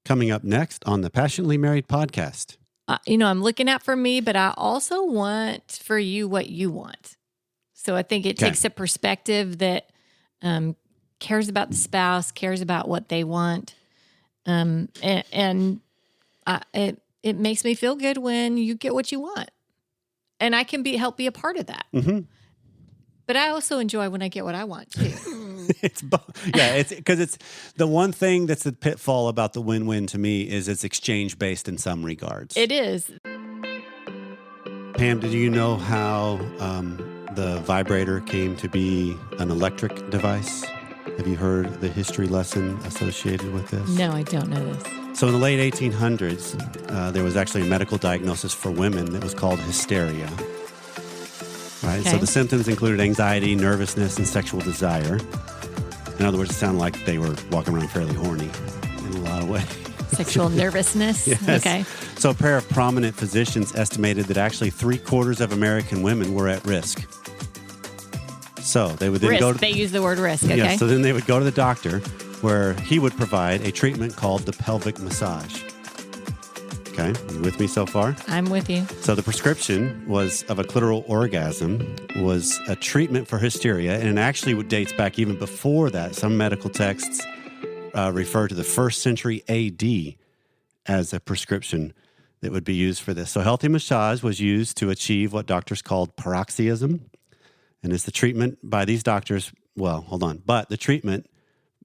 coming up next on the Passionately Married podcast. I'm looking out for me, but I also want for you what you want. So I think it takes a perspective that cares about the spouse, cares about what they want. It makes me feel good when you get what you want. And I can help be a part of that. Mm-hmm. But I also enjoy when I get what I want too. It's because it's the one thing that's the pitfall about the win-win to me is it's exchange-based in some regards. It is. Pam, did you know how the vibrator came to be an electric device? Have you heard the history lesson associated with this? No, I don't know this. So in the late 1800s, there was actually a medical diagnosis for women that was called hysteria. Right? Okay. So the symptoms included anxiety, nervousness, and sexual desire. In other words, it sounded like they were walking around fairly horny in a lot of ways. Sexual nervousness? Yes. Okay. So a pair of prominent physicians estimated that actually 3/4 of American women were at risk. So they would then They use the word risk, okay? Yeah, so then they would go to the doctor where he would provide a treatment called the pelvic massage. Okay, you with me so far? I'm with you. So the prescription was of a clitoral orgasm, was a treatment for hysteria, and it actually dates back even before that. Some medical texts refer to the 1st century AD as a prescription that would be used for this. So healthy massage was used to achieve what doctors called paroxysm, and it's the treatment by these doctors. Well, hold on. But the treatment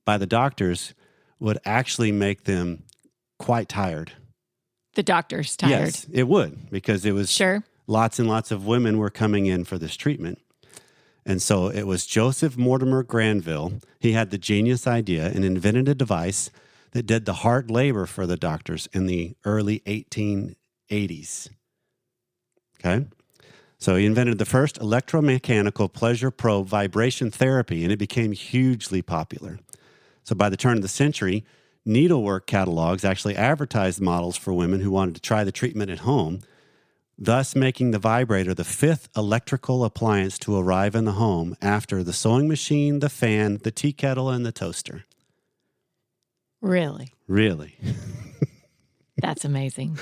by the doctors would actually make them quite tired. The doctor's tired. Yes, it would, because it was lots and lots of women were coming in for this treatment. And so it was Joseph Mortimer Granville. He had the genius idea and invented a device that did the hard labor for the doctors in the early 1880s. Okay? So he invented the first electromechanical pleasure probe vibration therapy, and it became hugely popular. So by the turn of the century, needlework catalogs actually advertised models for women who wanted to try the treatment at home, thus making the vibrator the 5th electrical appliance to arrive in the home after the sewing machine, the fan, the tea kettle, and the toaster. Really? Really. That's amazing.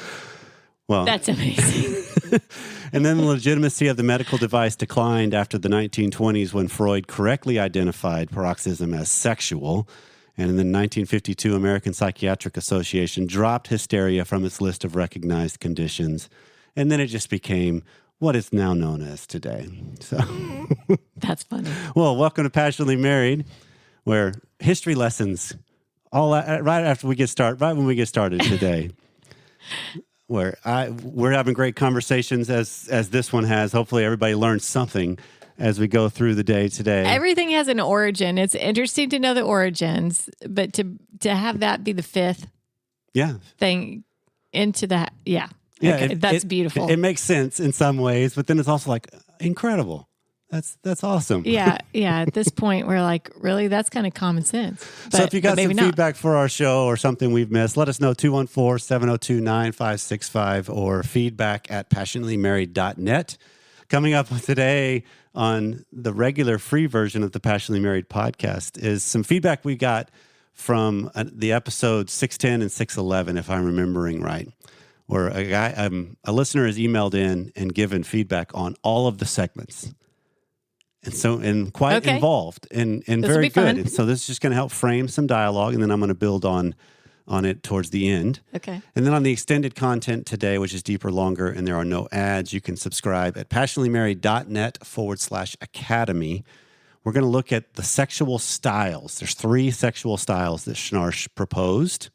Well, that's amazing. And then the legitimacy of the medical device declined after the 1920s when Freud correctly identified paroxysm as sexual. And in the 1952 American Psychiatric Association dropped hysteria from its list of recognized conditions. And then it just became what is now known as today. So that's funny. Well, welcome to Passionately Married, where history lessons right when we get started today. Where we're having great conversations as this one has. Hopefully everybody learns something as we go through the day today. Everything has an origin. It's interesting to know the origins, but to have that be the 5th thing into that, okay, that's beautiful. It makes sense in some ways, but then it's also like incredible. That's awesome. Yeah. At this point, we're like, really, that's kind of common sense. So if you got some feedback for our show or something we've missed, let us know, 214-702-9565 or feedback@passionatelymarried.net. Coming up today on the regular free version of the Passionately Married podcast is some feedback we got from the episodes 610 and 611, if I'm remembering right, where a listener has emailed in and given feedback on all of the segments. And quite involved and very good. And so this is just going to help frame some dialogue, and then I'm going to build on it towards the end. Okay. And then on the extended content today, which is deeper, longer, and there are no ads, you can subscribe at passionatelymarried.net/academy. We're going to look at the sexual styles. There's 3 sexual styles that Schnarch proposed.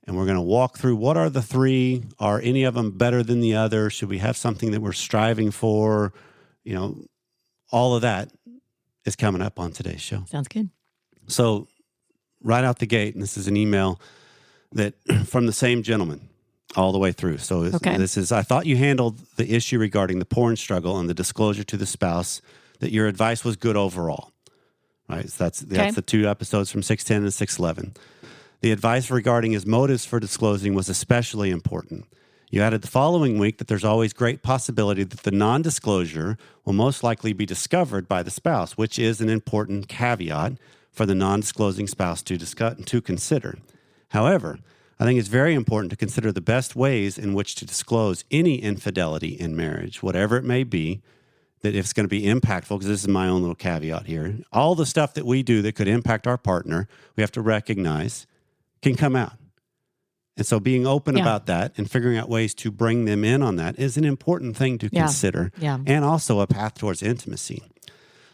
And we're going to walk through what are the 3. Are any of them better than the other? Should we have something that we're striving for? All of that is coming up on today's show. Sounds good. So right out the gate, and this is an email that from the same gentleman all the way through. So this is, I thought you handled the issue regarding the porn struggle and the disclosure to the spouse that your advice was good overall. Right? So that's the 2 episodes from 610 and 611. The advice regarding his motives for disclosing was especially important. You added the following week that there's always great possibility that the non-disclosure will most likely be discovered by the spouse, which is an important caveat for the non-disclosing spouse to consider. However, I think it's very important to consider the best ways in which to disclose any infidelity in marriage, whatever it may be, that if it's going to be impactful, because this is my own little caveat here, all the stuff that we do that could impact our partner, we have to recognize can come out. And so being open about that and figuring out ways to bring them in on that is an important thing to consider, and also a path towards intimacy.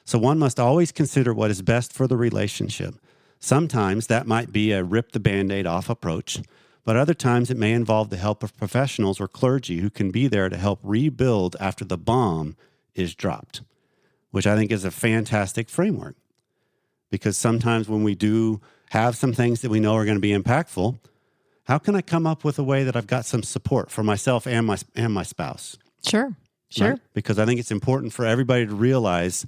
So one must always consider what is best for the relationship. Sometimes that might be a rip the Band-Aid off approach, but other times it may involve the help of professionals or clergy who can be there to help rebuild after the bomb is dropped, which I think is a fantastic framework. Because sometimes when we do have some things that we know are going to be impactful, how can I come up with a way that I've got some support for myself and my spouse? Sure. Right? Because I think it's important for everybody to realize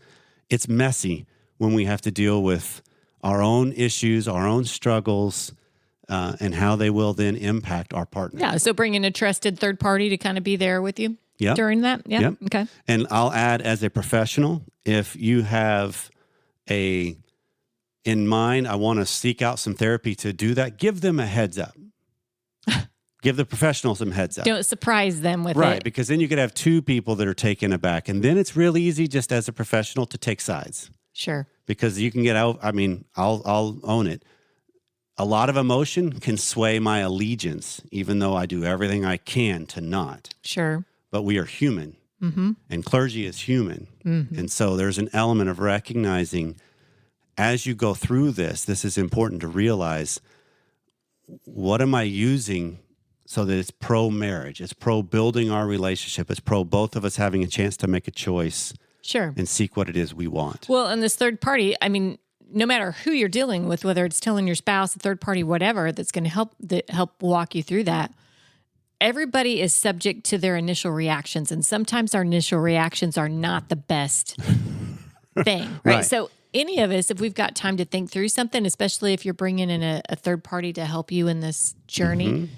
it's messy when we have to deal with our own issues, our own struggles, and how they will then impact our partner. Yeah, so bring in a trusted third party to kind of be there with you during that. Yeah, yep. Okay. And I'll add, as a professional, if you have in mind, I want to seek out some therapy to do that, give them a heads up. Give the professional some heads up. Don't surprise them with it. Right, because then you could have two people that are taken aback. And then it's real easy just as a professional to take sides. Sure. Because you can get out, I'll own it. A lot of emotion can sway my allegiance, even though I do everything I can to not. Sure. But we are human, and clergy is human. And so there's an element of recognizing as you go through this is important to realize, what am I using so that it's pro-marriage, it's pro-building our relationship, it's pro both of us having a chance to make a choice and seek what it is we want. Well, and this third party, no matter who you're dealing with, whether it's telling your spouse, a third party, whatever, that's going to help walk you through that, everybody is subject to their initial reactions. And sometimes our initial reactions are not the best thing, right? So any of us, if we've got time to think through something, especially if you're bringing in a third party to help you in this journey,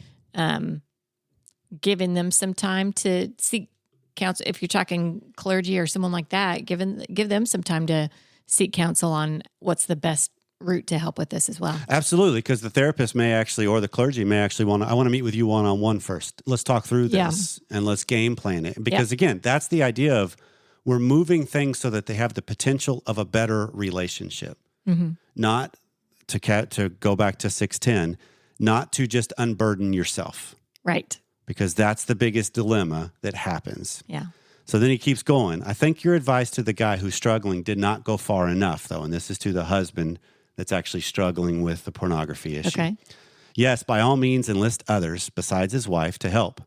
giving them some time to seek counsel. If you're talking clergy or someone like that, give them some time to seek counsel on what's the best route to help with this as well. Absolutely, because the therapist may actually, or the clergy may actually I want to meet with you one-on-one first. Let's talk through this and let's game plan it. Because again, that's the idea of we're moving things so that they have the potential of a better relationship. Not to go back to 6:10, not to just unburden yourself. Right. Because that's the biggest dilemma that happens. Yeah. So then he keeps going. I think your advice to the guy who's struggling did not go far enough, though. And this is to the husband that's actually struggling with the pornography issue. Okay. Yes, by all means, enlist others besides his wife to help.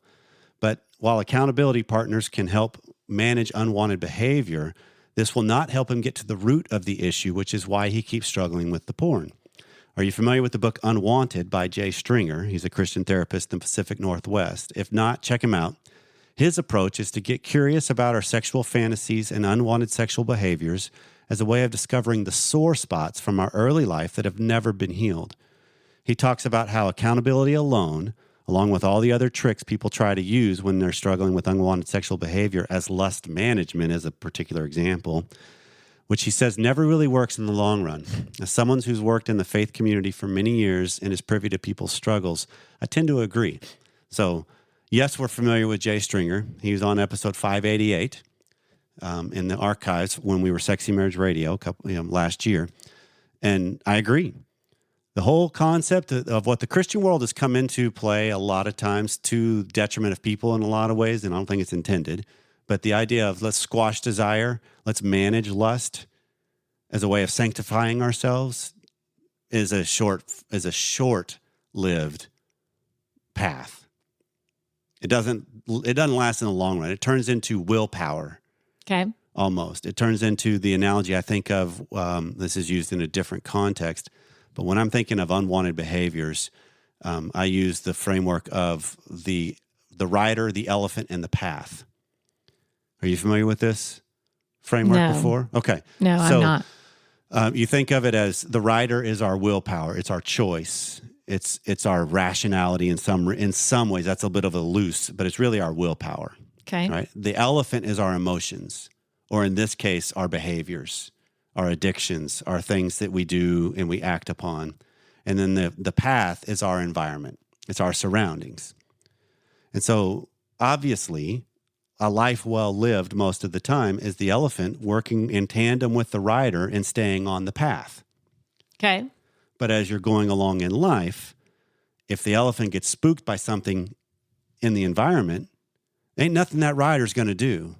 But while accountability partners can help manage unwanted behavior, this will not help him get to the root of the issue, which is why he keeps struggling with the porn. Are you familiar with the book Unwanted by Jay Stringer? He's a Christian therapist in the Pacific Northwest. If not, check him out. His approach is to get curious about our sexual fantasies and unwanted sexual behaviors as a way of discovering the sore spots from our early life that have never been healed. He talks about how accountability alone, along with all the other tricks people try to use when they're struggling with unwanted sexual behavior, as lust management is a particular example, which he says never really works in the long run. As someone who's worked in the faith community for many years and is privy to people's struggles, I tend to agree. So, yes, we're familiar with Jay Stringer. He was on episode 588 in the archives when we were Sexy Marriage Radio last year. And I agree. The whole concept of what the Christian world has come into play a lot of times to detriment of people in a lot of ways, and I don't think it's intended, but the idea of let's squash desire, let's manage lust as a way of sanctifying ourselves is a short-lived path. It doesn't last in the long run. It turns into willpower. Okay. Almost. It turns into the analogy I think of, this is used in a different context, but when I'm thinking of unwanted behaviors, I use the framework of the rider, the elephant, and the path. Are you familiar with this framework before? Okay. No, I'm not. You think of it as the rider is our willpower. It's our choice. It's our rationality in some ways. That's a bit of a loose, but it's really our willpower. Okay. Right? The elephant is our emotions, or in this case, our behaviors, our addictions, our things that we do and we act upon. And then the path is our environment. It's our surroundings. And so obviously, a life well lived most of the time is the elephant working in tandem with the rider and staying on the path. Okay. But as you're going along in life, if the elephant gets spooked by something in the environment, ain't nothing that rider's going to do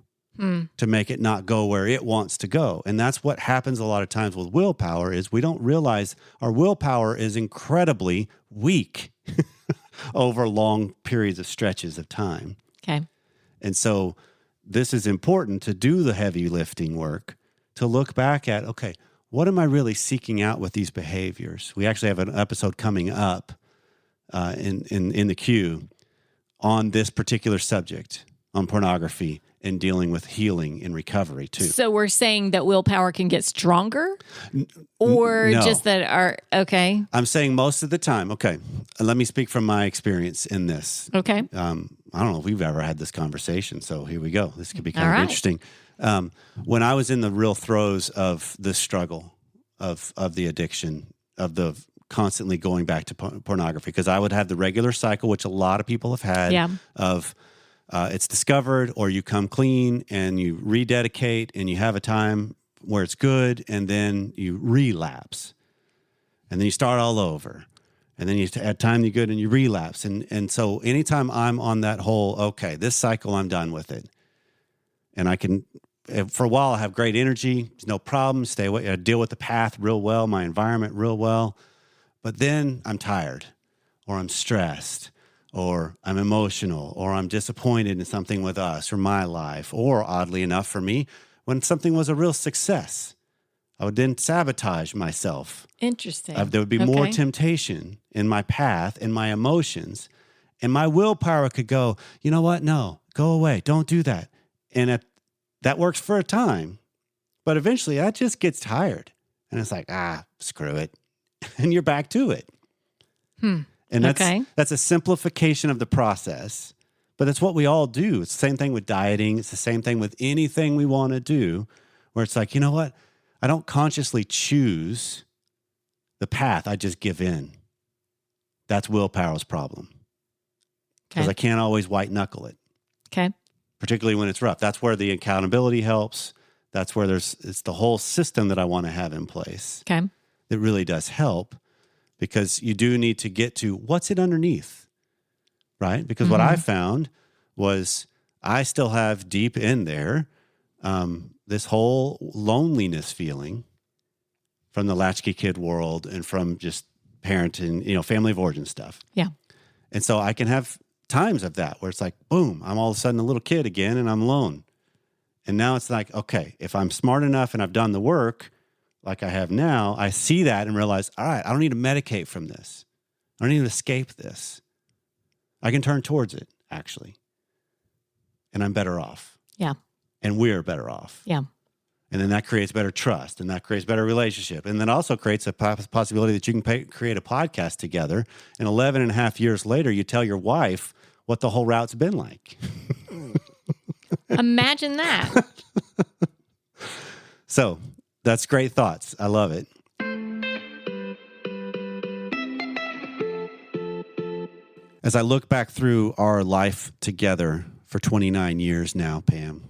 to make it not go where it wants to go. And that's what happens a lot of times with willpower is we don't realize our willpower is incredibly weak over long periods of stretches of time. Okay. And so this is important to do the heavy lifting work, to look back at, okay, what am I really seeking out with these behaviors? We actually have an episode coming up in the queue on this particular subject, on pornography and dealing with healing and recovery too. So we're saying that willpower can get stronger? Or no. just that okay. I'm saying most of the time, okay, let me speak from my experience in this. Okay. I don't know if we've ever had this conversation, so here we go. This could be kind All of right. interesting. When I was in the real throes of the struggle of the addiction, of the constantly going back to pornography, because I would have the regular cycle, which a lot of people have had, of it's discovered or you come clean and you rededicate and you have a time where it's good and then you relapse and then you start all over. And then you add time, you're good, and you relapse. And so anytime I'm on that whole, okay, this cycle, I'm done with it. And I can, for a while, I have great energy. There's no problem. Stay away. I deal with the path real well, my environment real well. But then I'm tired, or I'm stressed, or I'm emotional, or I'm disappointed in something with us or my life. Or oddly enough for me, when something was a real success, I would then sabotage myself. Interesting. There would be more temptation in my path, in my emotions, and my willpower could go, you know what? No, go away. Don't do that. And that works for a time, but eventually that just gets tired. And it's like, screw it. And you're back to it. And that's a simplification of the process, but it's what we all do. It's the same thing with dieting. It's the same thing with anything we want to do, where it's like, you know what? I don't consciously choose the path. I just give in. That's willpower's problem. Because I can't always white knuckle it. Okay. Particularly when it's rough. That's where the accountability helps. That's where it's the whole system that I want to have in place. Okay. That really does help, because you do need to get to what's it underneath, right? Because what I found was I still have deep in there this whole loneliness feeling from the latchkey kid world and from just parenting, family of origin stuff. Yeah. And so I can have times of that where it's like, boom, I'm all of a sudden a little kid again and I'm alone. And now it's like, okay, if I'm smart enough and I've done the work like I have now, I see that and realize, all right, I don't need to medicate from this. I don't need to escape this. I can turn towards it, actually. And I'm better off. Yeah. And we're better off. Yeah. And then that creates better trust, and that creates better relationship. And then also creates a possibility that you can create a podcast together. And 11 and a half years later, you tell your wife what the whole route's been like. Imagine that. So that's great thoughts. I love it. As I look back through our life together for 29 years now, Pam,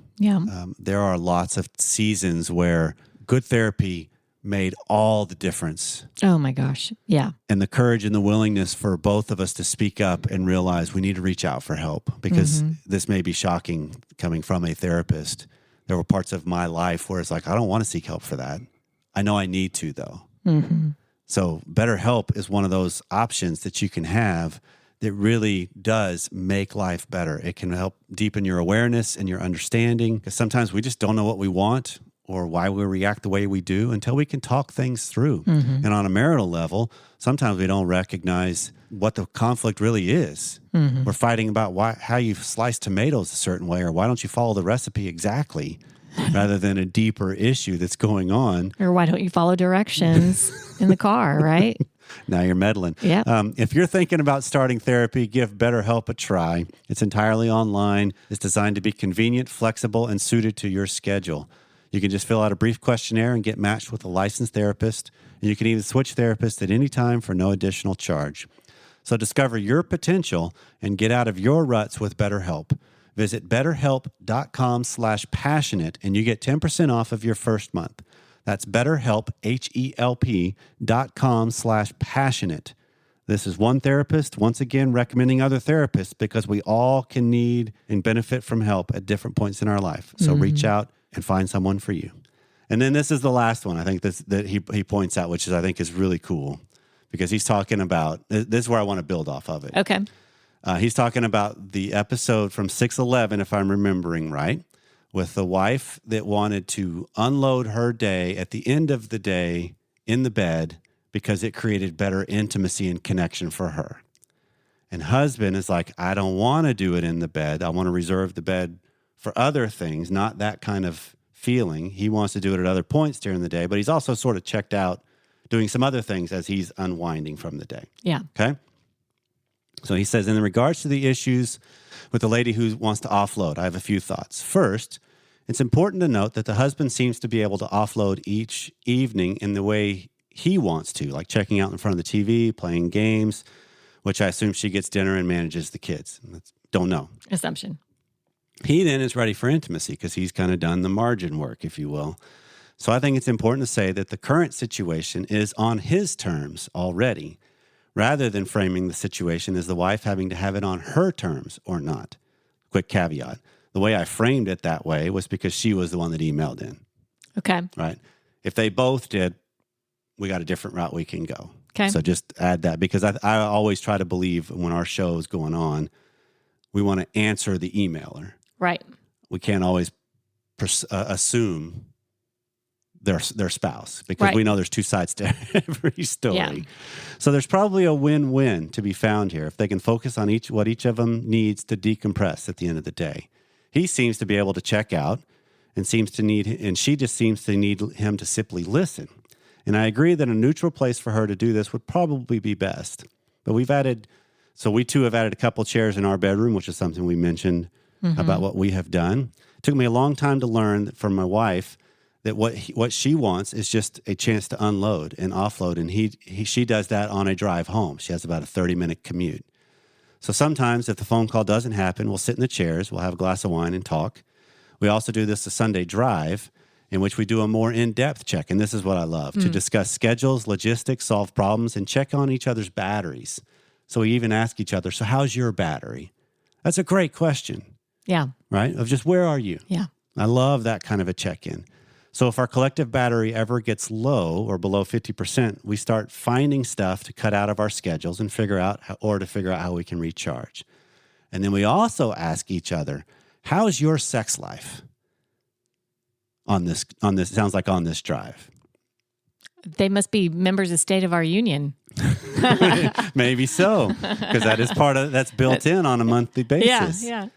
there are lots of seasons where good therapy made all the difference. Oh my gosh. Yeah. And the courage and the willingness for both of us to speak up and realize we need to reach out for help, because this may be shocking coming from a therapist. There were parts of my life where it's like, I don't want to seek help for that. I know I need to, though. So BetterHelp is one of those options that you can have that really does make life better. It can help deepen your awareness and your understanding, because sometimes we just don't know what we want or why we react the way we do until we can talk things through. And on a marital level, sometimes we don't recognize what the conflict really is. We're fighting about how you slice tomatoes a certain way, or why don't you follow the recipe exactly, rather than a deeper issue that's going on. Or why don't you follow directions in the car, right? Now you're meddling. Yeah. If you're thinking about starting therapy, give BetterHelp a try. It's entirely online. It's designed to be convenient, flexible, and suited to your schedule. You can just fill out a brief questionnaire and get matched with a licensed therapist. And you can even switch therapists at any time for no additional charge. So discover your potential and get out of your ruts with BetterHelp. Visit betterhelp.com/passionate and you get 10% off of your first month. That's BetterHelp, HELP.com/passionate. This is one therapist, once again, recommending other therapists because we all can need and benefit from help at different points in our life. So reach out and find someone for you. And then this is the last one I think that he points out, which is I think is really cool because he's talking about, this is where I want to build off of it. Okay. He's talking about the episode from 611, if I'm remembering right, with the wife that wanted to unload her day at the end of the day in the bed because it created better intimacy and connection for her. And husband is like, I don't want to do it in the bed. I want to reserve the bed for other things, not that kind of feeling. He wants to do it at other points during the day, but he's also sort of checked out doing some other things as he's unwinding from the day. Yeah. Okay? So he says, in regards to the issues with the lady who wants to offload, I have a few thoughts. First, it's important to note that the husband seems to be able to offload each evening in the way he wants to, like checking out in front of the TV, playing games, which I assume she gets dinner and manages the kids. Don't know. Assumption. He then is ready for intimacy because he's kind of done the margin work, if you will. So I think it's important to say that the current situation is on his terms already, rather than framing the situation as the wife having to have it on her terms or not. Quick caveat. The way I framed it that way was because she was the one that emailed in. Okay. Right? If they both did, we got a different route we can go. Okay. So just add that because I always try to believe when our show is going on, we want to answer the emailer. Right. We can't always assume their spouse because we know there's two sides to every story. Yeah. So there's probably a win-win to be found here if they can focus on what each of them needs to decompress at the end of the day. He seems to be able to check out and she just seems to need him to simply listen. And I agree that a neutral place for her to do this would probably be best. But we too have added a couple chairs in our bedroom, which is something we mentioned about what we have done. It took me a long time to learn from my wife that what she wants is just a chance to unload and offload, and she does that on a drive home. She has about a 30-minute commute. So sometimes if the phone call doesn't happen, we'll sit in the chairs, we'll have a glass of wine and talk. We also do this a Sunday drive in which we do a more in-depth check, and this is what I love, to discuss schedules, logistics, solve problems, and check on each other's batteries. So we even ask each other, so how's your battery? That's a great question. Yeah. Right? Of just where are you? Yeah. I love that kind of a check-in. So if our collective battery ever gets low or below 50%, we start finding stuff to cut out of our schedules and figure out how we can recharge. And then we also ask each other, how's your sex life on this sounds like on this drive? They must be members of State of Our Union. Maybe so, because that's built in on a monthly basis. Yeah.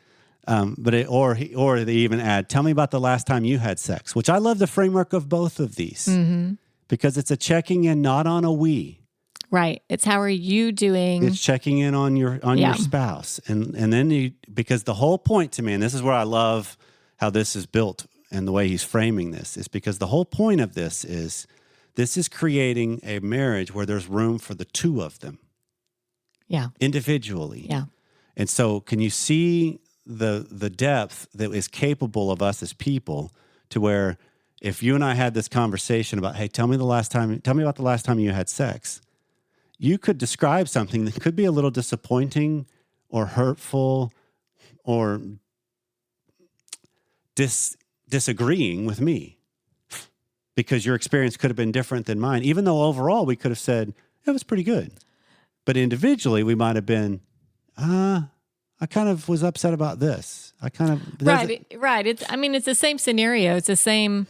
Or they even add, tell me about the last time you had sex, which I love the framework of both of these because it's a checking in, not on a we. Right. It's how are you doing? It's checking in on your spouse. And then because the whole point to me, and this is where I love how this is built and the way he's framing this, is because the whole point of this is creating a marriage where there's room for the two of them. Yeah. Individually. Yeah. And so can you see the depth that is capable of us as people to where if you and I had this conversation about, hey, tell me about the last time you had sex, you could describe something that could be a little disappointing or hurtful or disagreeing with me because your experience could have been different than mine, even though overall we could have said it was pretty good. But individually we might have been, I kind of was upset about this. Right. It's the same scenario. It's the same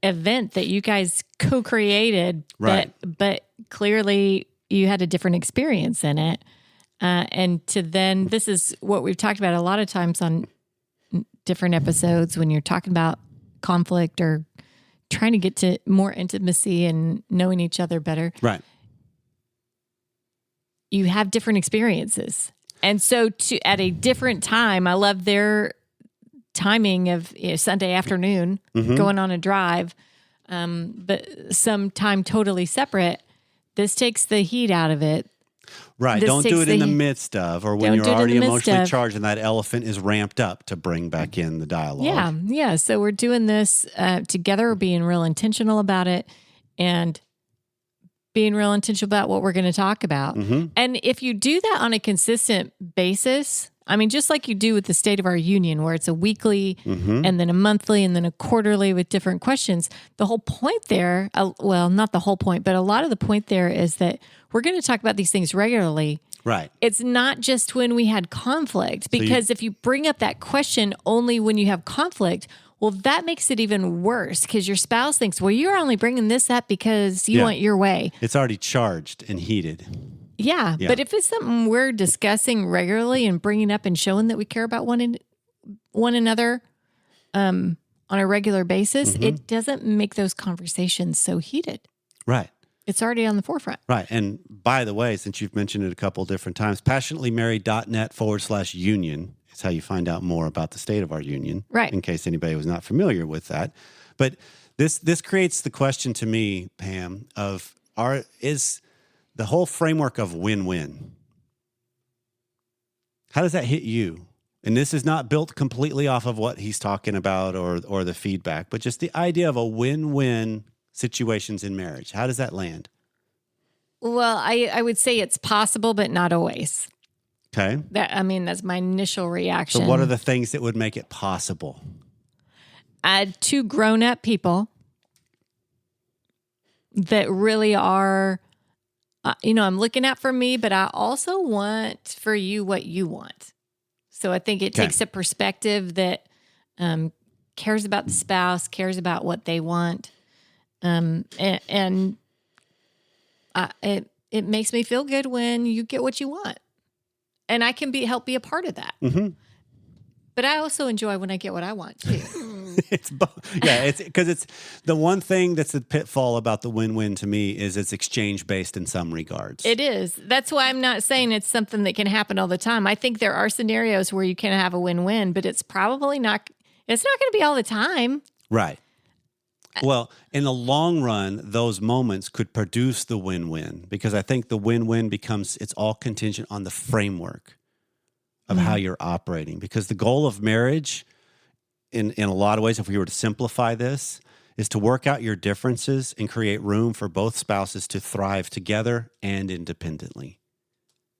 event that you guys co-created, right? But clearly you had a different experience in it. And this is what we've talked about a lot of times on different episodes when you're talking about conflict or trying to get to more intimacy and knowing each other better. Right. You have different experiences. And so at a different time, I love their timing of Sunday afternoon, going on a drive, but some time totally separate. This takes the heat out of it. Right. Don't do it in the midst of, or when you're already emotionally charged and that elephant is ramped up to bring back in the dialogue. Yeah. Yeah. So we're doing this together, being real intentional about it and being real intentional about what we're going to talk about. Mm-hmm. And if you do that on a consistent basis, I mean, just like you do with the State of Our Union, where it's a weekly and then a monthly and then a quarterly with different questions, the whole point there, well, not the whole point, but a lot of the point there is that we're going to talk about these things regularly. Right. It's not just when we had conflict, because if you bring up that question only when you have conflict, well, that makes it even worse because your spouse thinks, well, you're only bringing this up because you want your way. It's already charged and heated. Yeah, but if it's something we're discussing regularly and bringing up and showing that we care about one another on a regular basis, it doesn't make those conversations so heated. Right. It's already on the forefront. Right. And by the way, since you've mentioned it a couple of different times, passionatelymarried.net/union is how you find out more about the State of Our Union. Right. In case anybody was not familiar with that. But this creates the question to me, Pam, of is the whole framework of win-win. How does that hit you? And this is not built completely off of what he's talking about or the feedback, but just the idea of a win-win situations in marriage. How does that land? Well, I would say it's possible, but not always. Okay. That's my initial reaction. So what are the things that would make it possible? Two grown-up people that really are... I'm looking out for me, but I also want for you what you want. So I think it takes a perspective that cares about the spouse, cares about what they want. It makes me feel good when you get what you want. And I can help be a part of that. Mm-hmm. But I also enjoy when I get what I want too. It's because it's the one thing that's the pitfall about the win-win to me is it's exchange based in some regards. It is. That's why I'm not saying it's something that can happen all the time. I think there are scenarios where you can have a win-win, but it's probably not. It's not going to be all the time. Right. Well, in the long run, those moments could produce the win-win because I think the win-win it's all contingent on the framework of how you're operating. Because the goal of marriage, in a lot of ways, if we were to simplify this, is to work out your differences and create room for both spouses to thrive together and independently.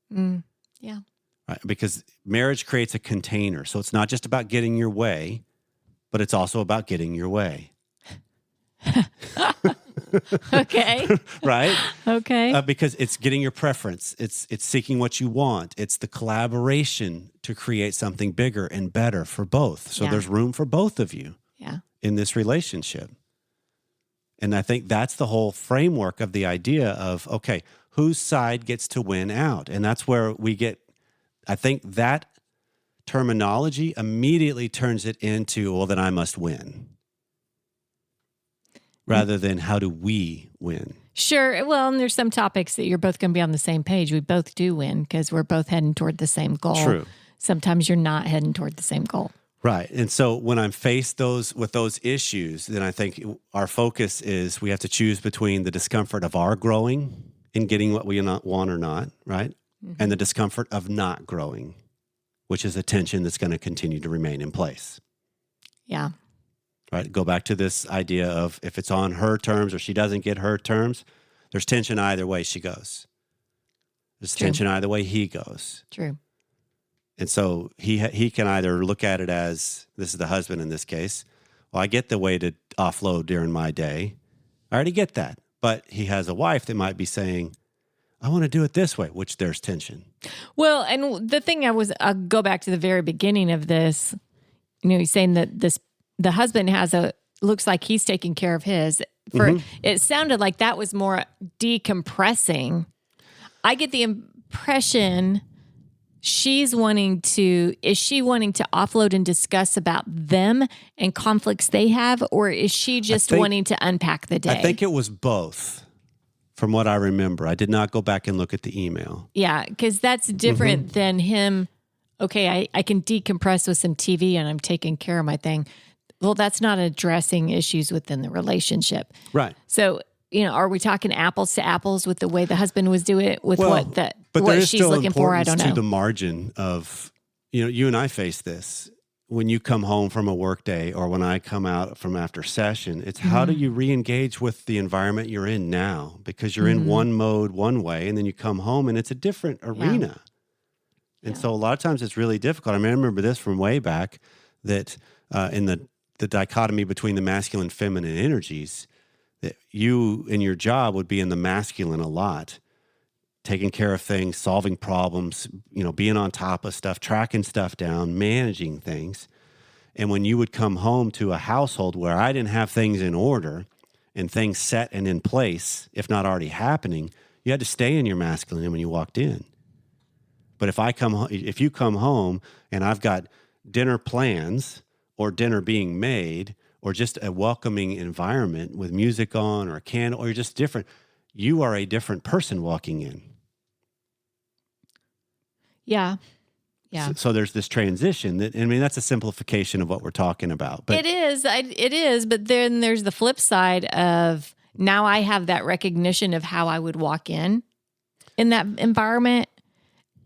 Yeah. Right? Because marriage creates a container. So it's not just about getting your way, but it's also about getting your way. Okay. Right? Okay. Because it's getting your preference. It's seeking what you want. It's the collaboration to create something bigger and better for both. So there's room for both of you in this relationship. And I think that's the whole framework of the idea of, okay, whose side gets to win out? And that's where I think that terminology immediately turns it into, well, then I must win. Rather than how do we win? Sure. Well, and there's some topics that you're both going to be on the same page. We both do win because we're both heading toward the same goal. True. Sometimes you're not heading toward the same goal. Right. And so when I'm faced with those issues, then I think our focus is we have to choose between the discomfort of our growing and getting what we want or not, right? Mm-hmm. And the discomfort of not growing, which is a tension that's going to continue to remain in place. Yeah. Right. Go back to this idea of if it's on her terms or she doesn't get her terms, there's tension either way she goes. There's tension either way he goes. True. And so he can either look at it as, this is the husband in this case, well, I get the way to offload during my day. I already get that. But he has a wife that might be saying, I want to do it this way, which there's tension. Well, and the thing I'll go back to the very beginning of this, he's saying that the husband looks like he's taking care of his. It sounded like that was more decompressing. I get the impression is she wanting to offload and discuss about them and conflicts they have, or is she just wanting to unpack the day? I think it was both. From what I remember, I did not go back and look at the email. Yeah, because that's different than him. Okay, I can decompress with some TV and I'm taking care of my thing. Well, that's not addressing issues within the relationship. Right. So, are we talking apples to apples with the way the husband was doing it with what But what there is she's still looking for, I don't importance know. to the margin of, you and I face this. When you come home from a work day or when I come out from after session, it's how do you re-engage with the environment you're in now? Because you're in one mode, one way, and then you come home and it's a different arena. And so a lot of times it's really difficult. I remember this from way back that in the dichotomy between the masculine and feminine energies, that you in your job would be in the masculine a lot, taking care of things, solving problems, being on top of stuff, tracking stuff down, managing things. And when you would come home to a household where I didn't have things in order and things set and in place, if not already happening, you had to stay in your masculine when you walked in. But if you come home and I've got dinner plans or dinner being made or just a welcoming environment with music on or a candle or you're just different, you are a different person walking in. Yeah. So there's this transition that's a simplification of what we're talking about. But it is. But then there's the flip side of now I have that recognition of how I would walk in that environment.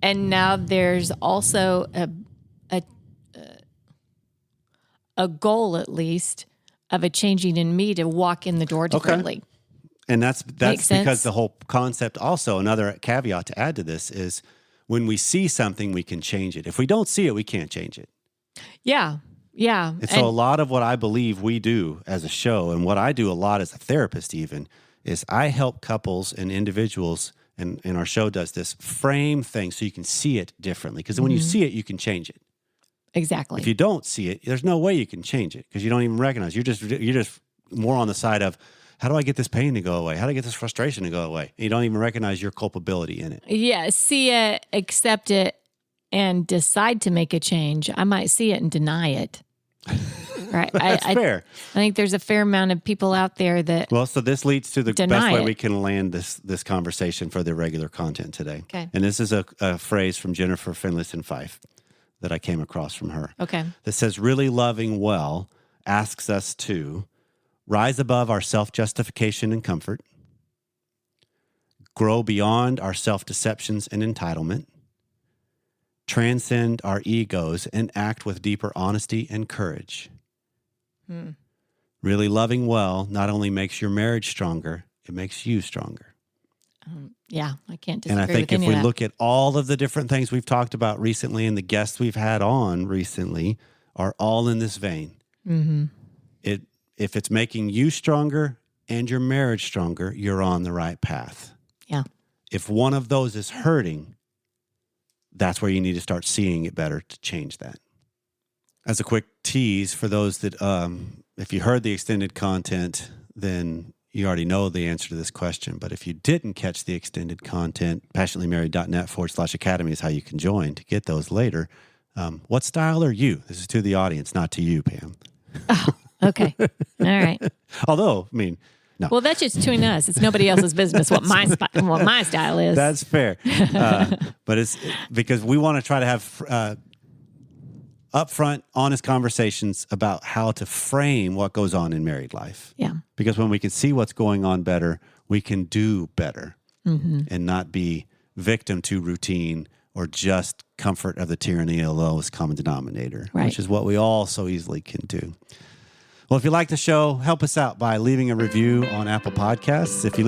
And now there's also a goal, at least, of a changing in me to walk in the door differently. Okay. And that's because the whole concept also, another caveat to add to this is when we see something, we can change it. If we don't see it, we can't change it. Yeah. And so a lot of what I believe we do as a show and what I do a lot as a therapist even is I help couples and individuals, and our show does this, frame things so you can see it differently. Because when you see it, you can change it. Exactly. If you don't see it, there's no way you can change it because you don't even recognize. You're just more on the side of, how do I get this pain to go away? How do I get this frustration to go away? And you don't even recognize your culpability in it. Yeah, see it, accept it, and decide to make a change. I might see it and deny it. Right? That's fair. I think there's a fair amount of people out there that Well, so this leads to the best way we can land this conversation for the regular content today. Okay. And this is a phrase from Jennifer Finlayson Fife that I came across from her. Okay. That says, really loving well asks us to rise above our self-justification and comfort, grow beyond our self-deceptions and entitlement, transcend our egos, and act with deeper honesty and courage. Really loving well not only makes your marriage stronger, it makes you stronger. Yeah, I can't disagree And I think with if we look at all of the different things we've talked about recently and the guests we've had on recently are all in this vein. Mm-hmm. If it's making you stronger and your marriage stronger, you're on the right path. Yeah. If one of those is hurting, that's where you need to start seeing it better to change that. As a quick tease for those that, if you heard the extended content, then you already know the answer to this question. But if you didn't catch the extended content, passionatelymarried.net/academy is how you can join to get those later. What style are you? This is to the audience, not to you, Pam. Oh, okay. All right. Although, no. Well, that's just between us. It's nobody else's business what my style is. That's fair. But it's because we want to try to have upfront, honest conversations about how to frame what goes on in married life. Yeah. Because when we can see what's going on better, we can do better and not be victim to routine or just comfort of the tyranny of the lowest common denominator, which is what we all so easily can do. Well, if you like the show, help us out by leaving a review on Apple Podcasts. If you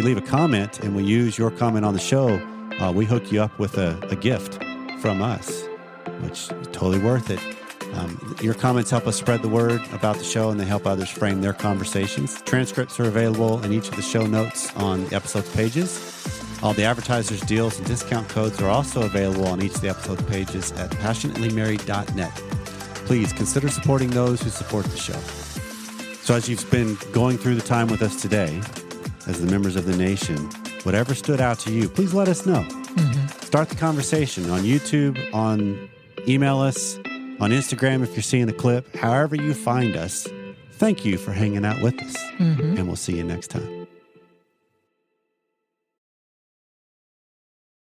leave a comment and we use your comment on the show, we hook you up with a gift from us, which is totally worth it. Your comments help us spread the word about the show, and they help others frame their conversations. Transcripts are available in each of the show notes on the episode's pages. All the advertisers' deals and discount codes are also available on each of the episode's pages at passionatelymarried.net. Please consider supporting those who support the show. So as you've been going through the time with us today, as the members of the nation, whatever stood out to you, please let us know. Start the conversation on YouTube, email us, on Instagram if you're seeing a clip. However you find us, thank you for hanging out with us. And we'll see you next time.